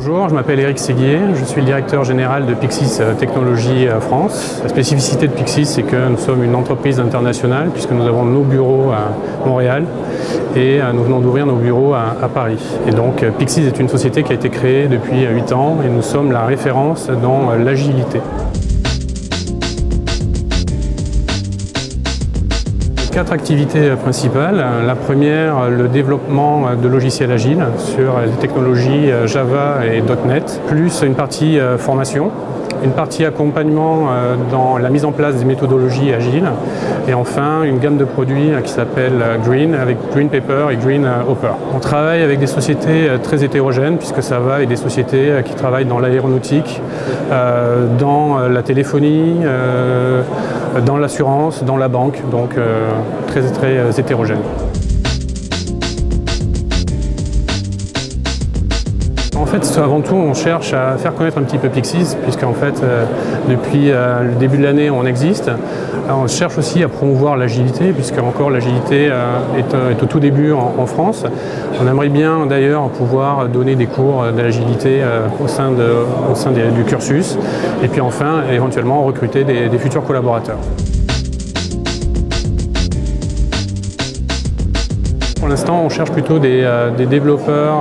Bonjour, je m'appelle Éric Séguier, je suis le directeur général de Pyxis Technologies France. La spécificité de Pyxis, c'est que nous sommes une entreprise internationale puisque nous avons nos bureaux à Montréal et nous venons d'ouvrir nos bureaux à Paris. Et donc Pyxis est une société qui a été créée depuis 8 ans et nous sommes la référence dans l'agilité. 4 activités principales. La première, le développement de logiciels agiles sur les technologies Java et .NET, plus une partie formation, une partie accompagnement dans la mise en place des méthodologies agiles, et enfin une gamme de produits qui s'appelle Green, avec Green Paper et Green Hopper. On travaille avec des sociétés très hétérogènes, puisque ça va avec des sociétés qui travaillent dans l'aéronautique, dans la téléphonie, dans l'assurance, dans la banque, donc très hétérogène. En fait, avant tout, on cherche à faire connaître un petit peu Pyxis, puisqu'en fait, depuis le début de l'année, on existe. On cherche aussi à promouvoir l'agilité, puisque encore l'agilité est au tout début en France. On aimerait bien d'ailleurs pouvoir donner des cours de l'agilité au sein du cursus, et puis enfin, éventuellement, recruter des futurs collaborateurs. Pour l'instant, on cherche plutôt des développeurs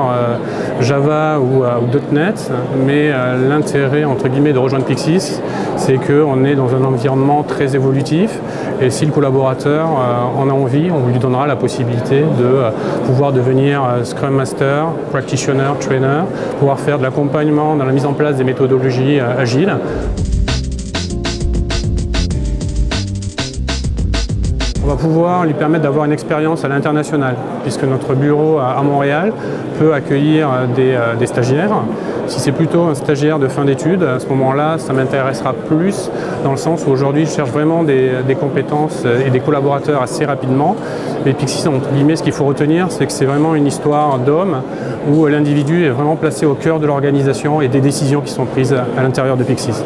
Java ou .NET, mais l'intérêt entre guillemets de rejoindre Pyxis, c'est qu'on est dans un environnement très évolutif, et si le collaborateur en a envie, on lui donnera la possibilité de pouvoir devenir Scrum Master, Practitioner, Trainer, pouvoir faire de l'accompagnement dans la mise en place des méthodologies agiles. On va pouvoir lui permettre d'avoir une expérience à l'international, puisque notre bureau à Montréal peut accueillir des stagiaires. Si c'est plutôt un stagiaire de fin d'études, à ce moment-là, ça m'intéressera plus, dans le sens où aujourd'hui je cherche vraiment des compétences et des collaborateurs assez rapidement. Et Pyxis, entre guillemets, ce qu'il faut retenir, c'est que c'est vraiment une histoire d'homme, où l'individu est vraiment placé au cœur de l'organisation et des décisions qui sont prises à l'intérieur de Pyxis.